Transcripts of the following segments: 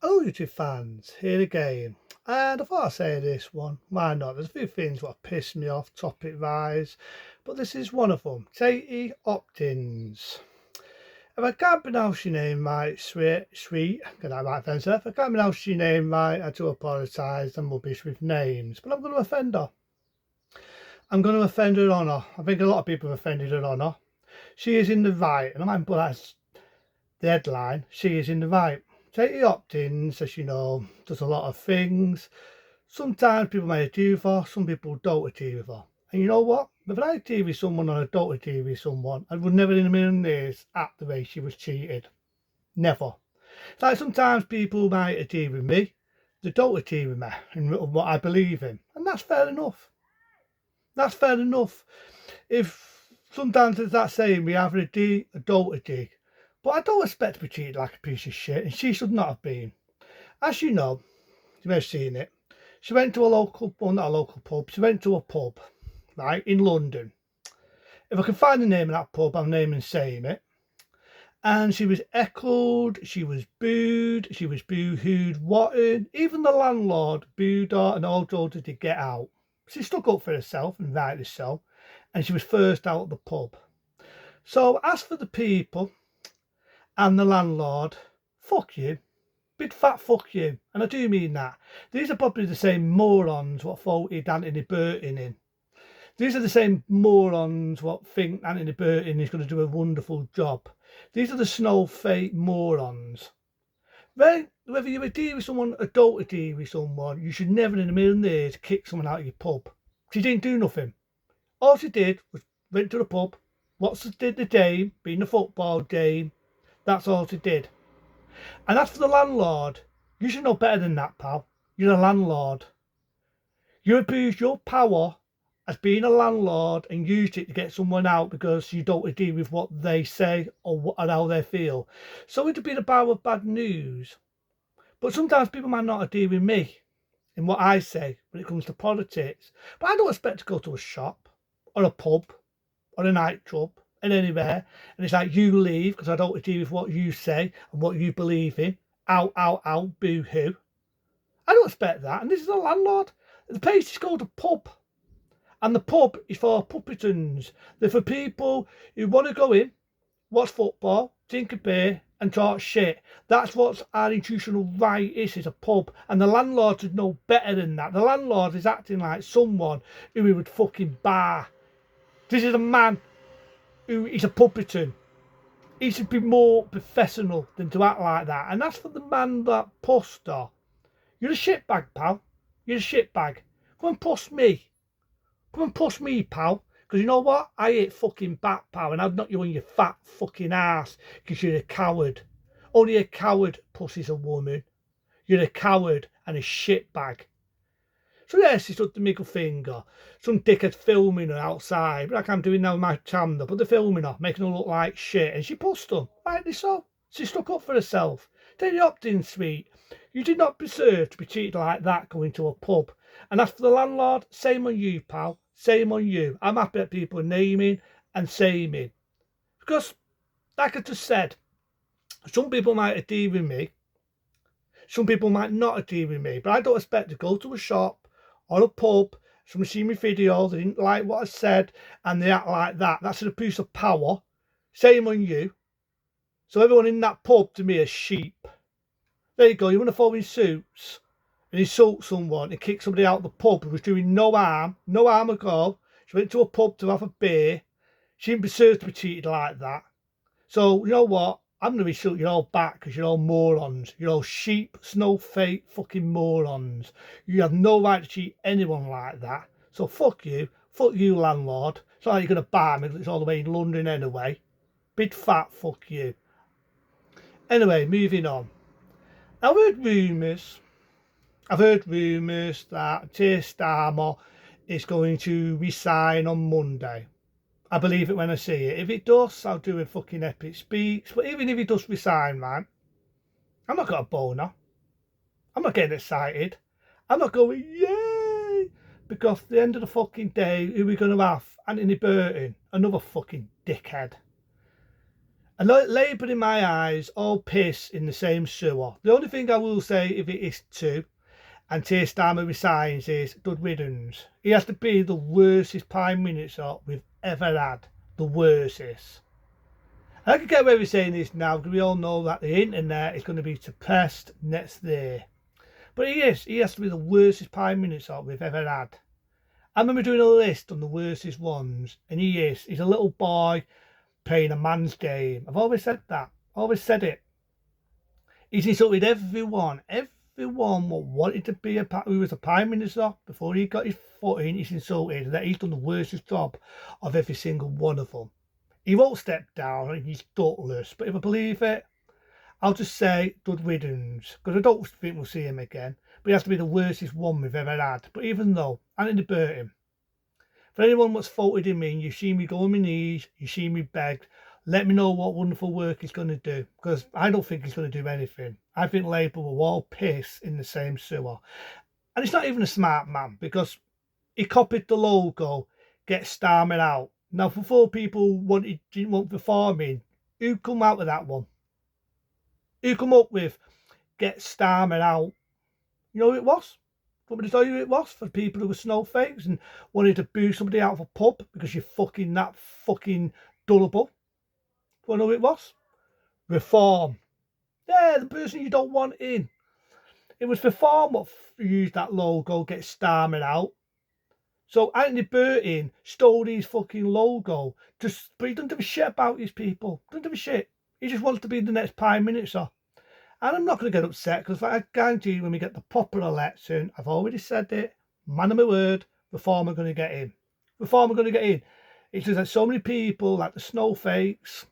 Hello YouTube fans, here again. And I thought I'd say this one, why not? There's a few things that piss me off topic wise, but this is one of them. Katie Hopkins. If I can't pronounce your name right, sweet, good night, my friends. If I can't pronounce your name right, I do apologise. I'm rubbish with names, but I'm going to offend her. I'm going to offend her honour. I think a lot of people have offended her honour. She is in the right, and I might put that as the headline. She is in the right. Katie Hopkins, as you know, does a lot of things. Sometimes people may agree with her, some people don't agree with her. And you know what? If I agree with someone or I don't agree with someone, I would never in a million years act the way she was treated. Never. It's like sometimes people might agree with me, they don't agree with me and what I believe in. And that's fair enough. That's fair enough. If sometimes there's that saying, we either agree or don't agree. But I don't expect to be treated like a piece of shit, and she should not have been. As you know, you may have seen it. She went to a local, well, not a local pub. She went to a pub, right, in London. If I can find the name of that pub, I'm naming saying it. And she was heckled, she was booed, she was boo-hooed, whatted. Even the landlord booed her and all told her to get out. She stuck up for herself, and rightly so, and she was first out of the pub. So as for the people and the landlord, fuck you. Big fat fuck you. And I do mean that. These are probably the same morons what voted Anthony Burton in. These are the same morons what think Anthony Burton is going to do a wonderful job. These are the snowflake morons. Whether you agree with someone or don't agree with someone, you should never in a million years kick someone out of your pub. She didn't do nothing. All she did was went to the pub, watched the game, being a football game. That's all she did. And as for the landlord, you should know better than that, pal. You're a landlord. You abuse your power as being a landlord and used it to get someone out because you don't agree with what they say or how they feel. So it'd be the bar of bad news. But sometimes people might not agree with me in what I say when it comes to politics. But I don't expect to go to a shop or a pub or a nightclub and anywhere and it's like, you leave because I don't agree with what you say and what you believe in. Ow, ow, ow, boo hoo. I don't expect that. And this is a landlord. The place is called a pub. And the pub is for puppetons. They're for people who want to go in, watch football, drink a beer, and talk shit. That's what our institutional right is a pub. And the landlord should know better than that. The landlord is acting like someone who he would fucking bar. This is a man who is a puppeton. He should be more professional than to act like that. And that's for the man that pussed her. You're a shitbag, pal. You're a shitbag. Come and push me. Come and push me, pal. Because you know what? I ain't fucking back, pal. And I'd knock you on your fat fucking ass because you're a coward. Only a coward pushes a woman. You're a coward and a shitbag. So yes, she stood the middle finger. Some dickhead filming her outside, like I'm doing now with my camera, but they're filming her, making her look like shit, and she pushed them. Rightly so. She stuck up for herself. Katie Hopkins, sweet. You did not deserve to be treated like that going to a pub. And as for the landlord, same on you, pal. Same on you. I'm happy that people are naming and saying. Because, like I just said, some people might agree with me. Some people might not agree with me. But I don't expect to go to a shop or a pub, someone see me video, they didn't like what I said, and they act like that. That's an abuse of power. Same on you. So everyone in that pub to me is sheep. There you go, you want to fall in suits and insult someone and kick somebody out of the pub who was doing no harm at all. She went to a pub to have a beer. She didn't deserve to be treated like that. So, you know what? I'm going to insult you all back because you're all morons. You're all sheep, snowflake, fucking morons. You have no right to treat anyone like that. So fuck you. Fuck you, landlord. It's not like you're going to bar me because it's all the way in London anyway. Big fat fuck you. Anyway, moving on. I've heard rumours that Keir Starmer is going to resign on Monday. I believe it when I see it. If it does, I'll do a fucking epic speech. But even if he does resign, man, I'm not got a boner. I'm not getting excited. I'm not going, yay! Because at the end of the fucking day, who are we going to have? Anthony Burton, another fucking dickhead. And Labour in my eyes, all piss in the same sewer. The only thing I will say, if it is two, and Keir Starmer resigns, is good riddance. He has to be the worstest Prime Minister we've ever had. The worstest. And I can get away with saying this now because we all know that the internet is going to be suppressed next year. But he is. He has to be the worstest Prime Minister we've ever had. I remember doing a list on the worstest ones, and he is. He's a little boy playing a man's game. I've always said that. Always said it. He's insulted everyone. Everyone wanted to be who was a Prime Minister before he got his foot in. He's insulted that he's done the worstest job of every single one of them. He won't step down and he's gutless. But if I believe it, I'll just say good riddance. Because I don't think we'll see him again. But he has to be the worstest one we've ever had. But even though, Anthony Burton, for anyone that's faulted him in, you've seen me go on my knees, you've seen me beg, let me know what wonderful work he's going to do. Because I don't think he's going to do anything. I think Labour will all piss in the same sewer. And he's not even a smart man, because he copied the logo, get Starmer out. Now, before people didn't want reforming, who come out with that one? Who come up with get Starmer out? You know who it was? Want me to tell you who it was? For people who were snowflakes and wanted to boo somebody out of a pub because you're fucking that fucking dullable. Do you know who it was? Reform. Yeah, the person you don't want in. It was Reform what used that logo, get Starmer out. So Anthony Burton stole his fucking logo, but he doesn't give a shit about his people. Doesn't give a shit. He just wants to be the next Prime Minister. And I'm not going to get upset because I guarantee you when we get the proper election, I've already said it, man of my word, Reform are going to get in. Reform are going to get in. It's just that so many people, like the snowflakes,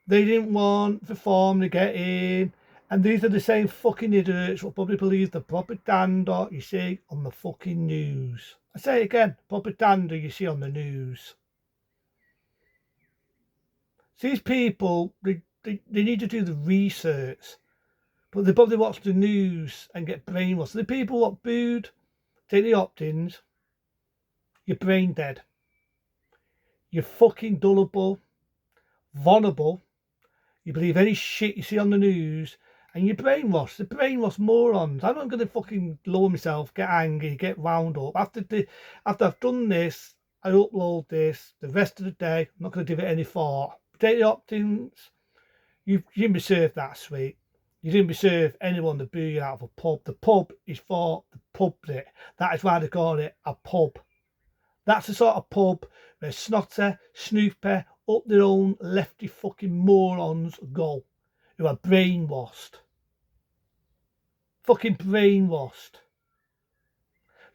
they didn't want Reform to get in. And these are the same fucking idiots who probably believe the propaganda you see on the fucking news. I say it again, propaganda you see on the news. These people, they need to do the research. But they probably watch the news and get brainwashed. The people what booed, take the opt-ins, you're brain dead. You're fucking dullable, vulnerable. You believe any shit you see on the news and you're brainwashed. The brainwashed morons. I'm not going to fucking lower myself, get angry, get wound up. After I've done this, I upload this. The rest of the day, I'm not going to give it any thought. Take the opt-ins. You didn't be served that sweet. You didn't be served anyone to boo you out of a pub. The pub is for the public. That is why they call it a pub. That's the sort of pub where snotter, snooper, up their own lefty fucking morons go, who are brainwashed. Fucking brainwashed.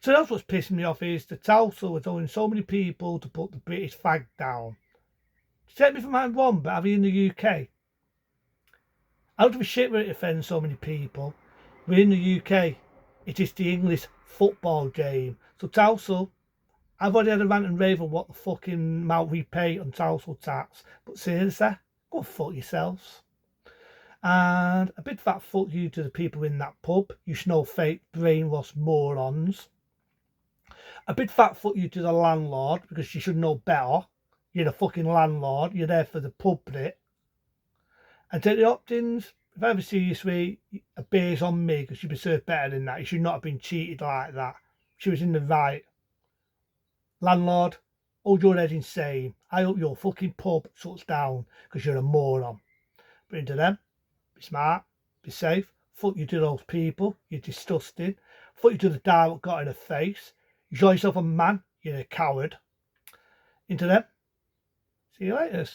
So that's what's pissing me off is the Council was telling so many people to put the British flag down. Take me from hand one, but have you in the UK? I don't give a shit where it offends so many people. We're in the UK. It is the English football game. So Council, I've already had a rant and rave on what the fucking amount we pay on Council tax. But seriously, go fuck yourselves. And a big fat fuck you to the people in that pub, you snowflake brainwashed morons. A big fat fuck you to the landlord, because you should know better. You're the fucking landlord, you're there for the public. And take the opt-ins. If I ever see you sweet, a beer's on me because you'd be served better than that. You should not have been cheated like that. She was in the right. Landlord, hold your head insane. I hope your fucking pub shuts down because you're a moron. But into them, be smart, be safe. Fuck you to those people, you're disgusting. Fuck you to the guy that got in the face. You show yourself a man, you're a coward. Into them. See you later.